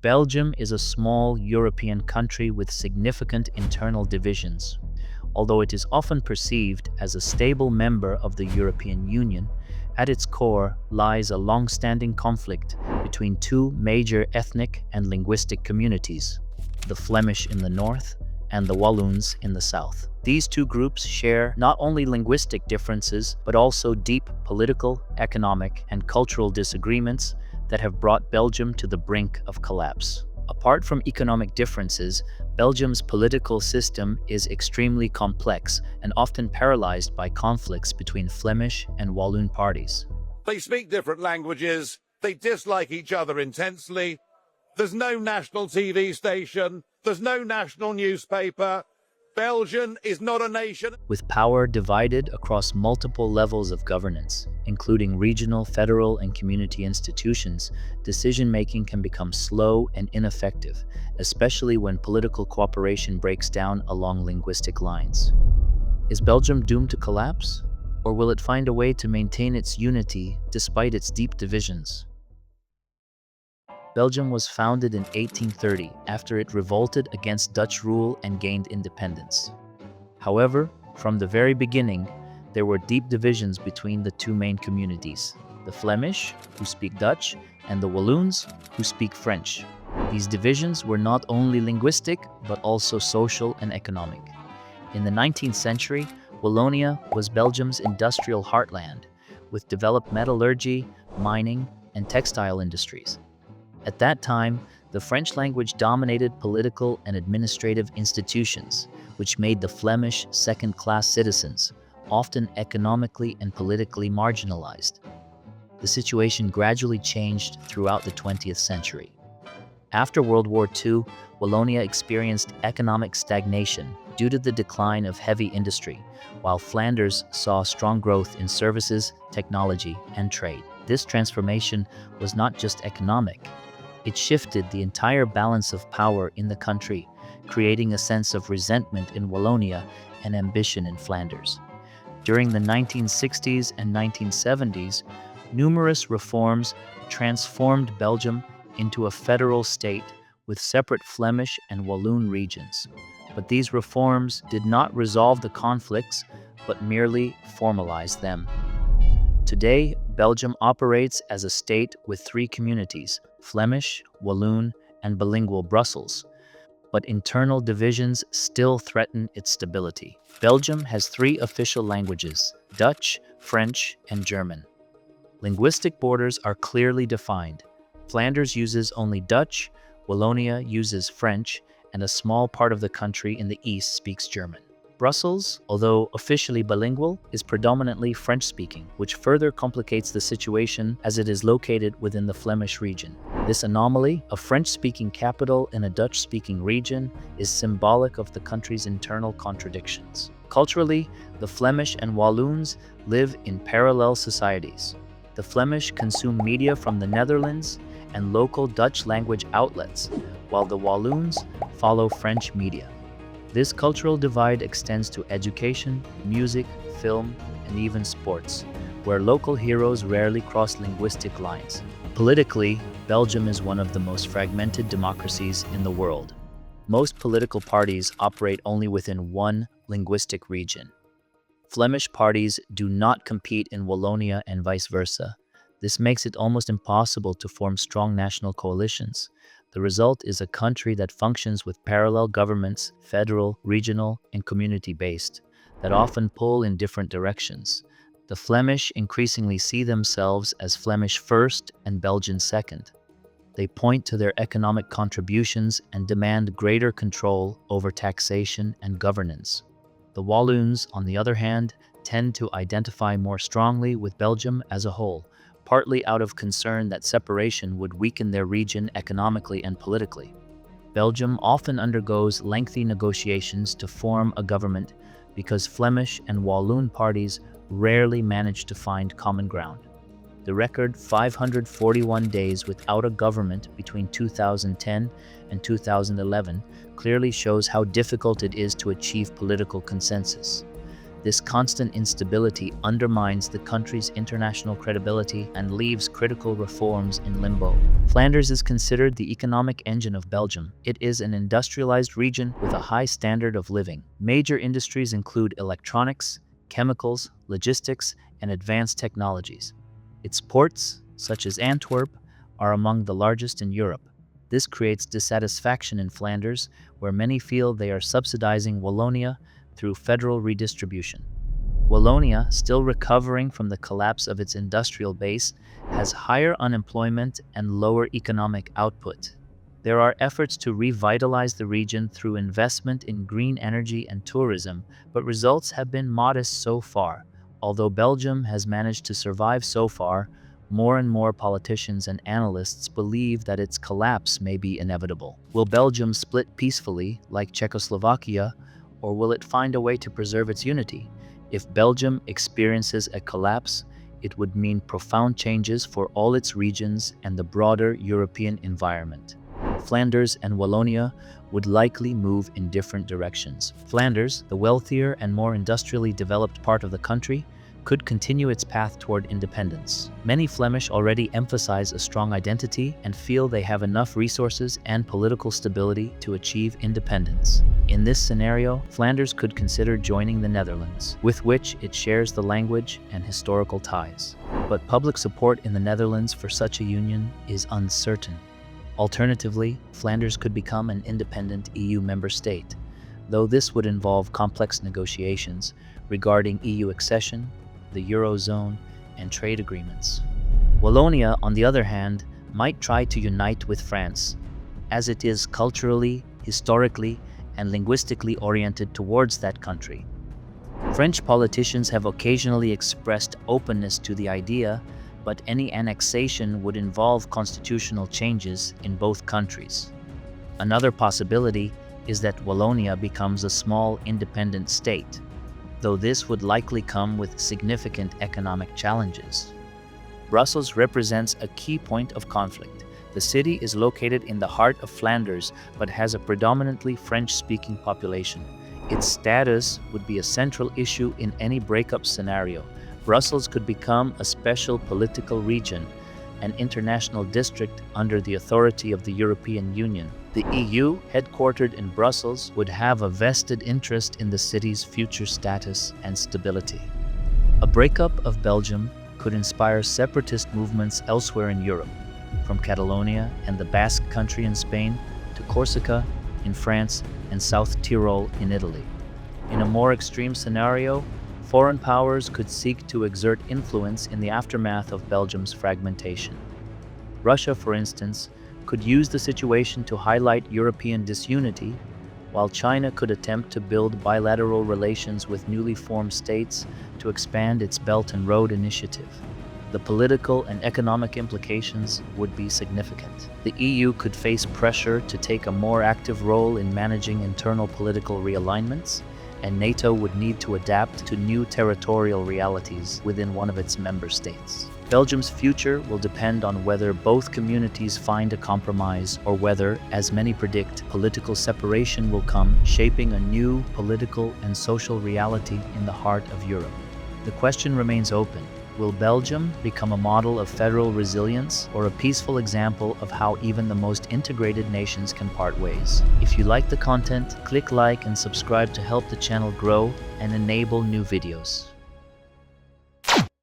Belgium is a small European country with significant internal divisions. Although it is often perceived as a stable member of the European Union, at its core lies a long-standing conflict between two major ethnic and linguistic communities, the Flemish in the north and the Walloons in the south. These two groups share not only linguistic differences, but also deep political, economic, and cultural disagreements that have brought Belgium to the brink of collapse. Apart from economic differences, Belgium's political system is extremely complex and often paralyzed by conflicts between Flemish and Walloon parties. They speak different languages, they dislike each other intensely, there's no national TV station, there's no national newspaper. Belgium is not a nation. With power divided across multiple levels of governance, including regional, federal, and community institutions, decision-making can become slow and ineffective, especially when political cooperation breaks down along linguistic lines. Is Belgium doomed to collapse? Or will it find a way to maintain its unity despite its deep divisions? Belgium was founded in 1830 after it revolted against Dutch rule and gained independence. However, from the very beginning, there were deep divisions between the two main communities, the Flemish, who speak Dutch, and the Walloons, who speak French. These divisions were not only linguistic, but also social and economic. In the 19th century, Wallonia was Belgium's industrial heartland, with developed metallurgy, mining, and textile industries. At that time, the French language dominated political and administrative institutions, which made the Flemish second-class citizens, often economically and politically marginalized. The situation gradually changed throughout the 20th century. After World War II, Wallonia experienced economic stagnation due to the decline of heavy industry, while Flanders saw strong growth in services, technology, and trade. This transformation was not just economic. It shifted the entire balance of power in the country, creating a sense of resentment in Wallonia and ambition in Flanders. During the 1960s and 1970s, numerous reforms transformed Belgium into a federal state with separate Flemish and Walloon regions. But these reforms did not resolve the conflicts, but merely formalized them. Today, Belgium operates as a state with three communities: Flemish, Walloon, and bilingual Brussels. But internal divisions still threaten its stability. Belgium has three official languages: Dutch, French, and German. Linguistic borders are clearly defined. Flanders uses only Dutch, Wallonia uses French, and a small part of the country in the east speaks German. Brussels, although officially bilingual, is predominantly French-speaking, which further complicates the situation as it is located within the Flemish region. This anomaly, a French-speaking capital in a Dutch-speaking region, is symbolic of the country's internal contradictions. Culturally, the Flemish and Walloons live in parallel societies. The Flemish consume media from the Netherlands and local Dutch language outlets, while the Walloons follow French media. This cultural divide extends to education, music, film, and even sports, where local heroes rarely cross linguistic lines. Politically, Belgium is one of the most fragmented democracies in the world. Most political parties operate only within one linguistic region. Flemish parties do not compete in Wallonia and vice versa. This makes it almost impossible to form strong national coalitions. The result is a country that functions with parallel governments, federal, regional, and community-based, that often pull in different directions. The Flemish increasingly see themselves as Flemish first and Belgian second. They point to their economic contributions and demand greater control over taxation and governance. The Walloons, on the other hand, tend to identify more strongly with Belgium as a whole, partly out of concern that separation would weaken their region economically and politically. Belgium often undergoes lengthy negotiations to form a government because Flemish and Walloon parties rarely manage to find common ground. The record 541 days without a government between 2010 and 2011 clearly shows how difficult it is to achieve political consensus. This constant instability undermines the country's international credibility and leaves critical reforms in limbo. Flanders is considered the economic engine of Belgium. It is an industrialized region with a high standard of living. Major industries include electronics, chemicals, logistics, and advanced technologies. Its ports, such as Antwerp, are among the largest in Europe. This creates dissatisfaction in Flanders, where many feel they are subsidizing Wallonia through federal redistribution. Wallonia, still recovering from the collapse of its industrial base, has higher unemployment and lower economic output. There are efforts to revitalize the region through investment in green energy and tourism, but results have been modest so far. Although Belgium has managed to survive so far, more and more politicians and analysts believe that its collapse may be inevitable. Will Belgium split peacefully, like Czechoslovakia, or will it find a way to preserve its unity? If Belgium experiences a collapse, it would mean profound changes for all its regions and the broader European environment. Flanders and Wallonia would likely move in different directions. Flanders, the wealthier and more industrially developed part of the country, could continue its path toward independence. Many Flemish already emphasize a strong identity and feel they have enough resources and political stability to achieve independence. In this scenario, Flanders could consider joining the Netherlands, with which it shares the language and historical ties. But public support in the Netherlands for such a union is uncertain. Alternatively, Flanders could become an independent EU member state, though this would involve complex negotiations regarding EU accession, the Eurozone, and trade agreements. Wallonia, on the other hand, might try to unite with France, as it is culturally, historically, and linguistically oriented towards that country. French politicians have occasionally expressed openness to the idea, but any annexation would involve constitutional changes in both countries. Another possibility is that Wallonia becomes a small independent state, though this would likely come with significant economic challenges. Brussels represents a key point of conflict. The city is located in the heart of Flanders, but has a predominantly French-speaking population. Its status would be a central issue in any breakup scenario. Brussels could become a special political region, an international district under the authority of the European Union. The EU, headquartered in Brussels, would have a vested interest in the city's future status and stability. A breakup of Belgium could inspire separatist movements elsewhere in Europe, from Catalonia and the Basque Country in Spain to Corsica in France and South Tyrol in Italy. In a more extreme scenario, foreign powers could seek to exert influence in the aftermath of Belgium's fragmentation. Russia, for instance, could use the situation to highlight European disunity, while China could attempt to build bilateral relations with newly formed states to expand its Belt and Road Initiative. The political and economic implications would be significant. The EU could face pressure to take a more active role in managing internal political realignments, and NATO would need to adapt to new territorial realities within one of its member states. Belgium's future will depend on whether both communities find a compromise or whether, as many predict, political separation will come, shaping a new political and social reality in the heart of Europe. The question remains open. Will Belgium become a model of federal resilience or a peaceful example of how even the most integrated nations can part ways? If you like the content, click like and subscribe to help the channel grow and enable new videos.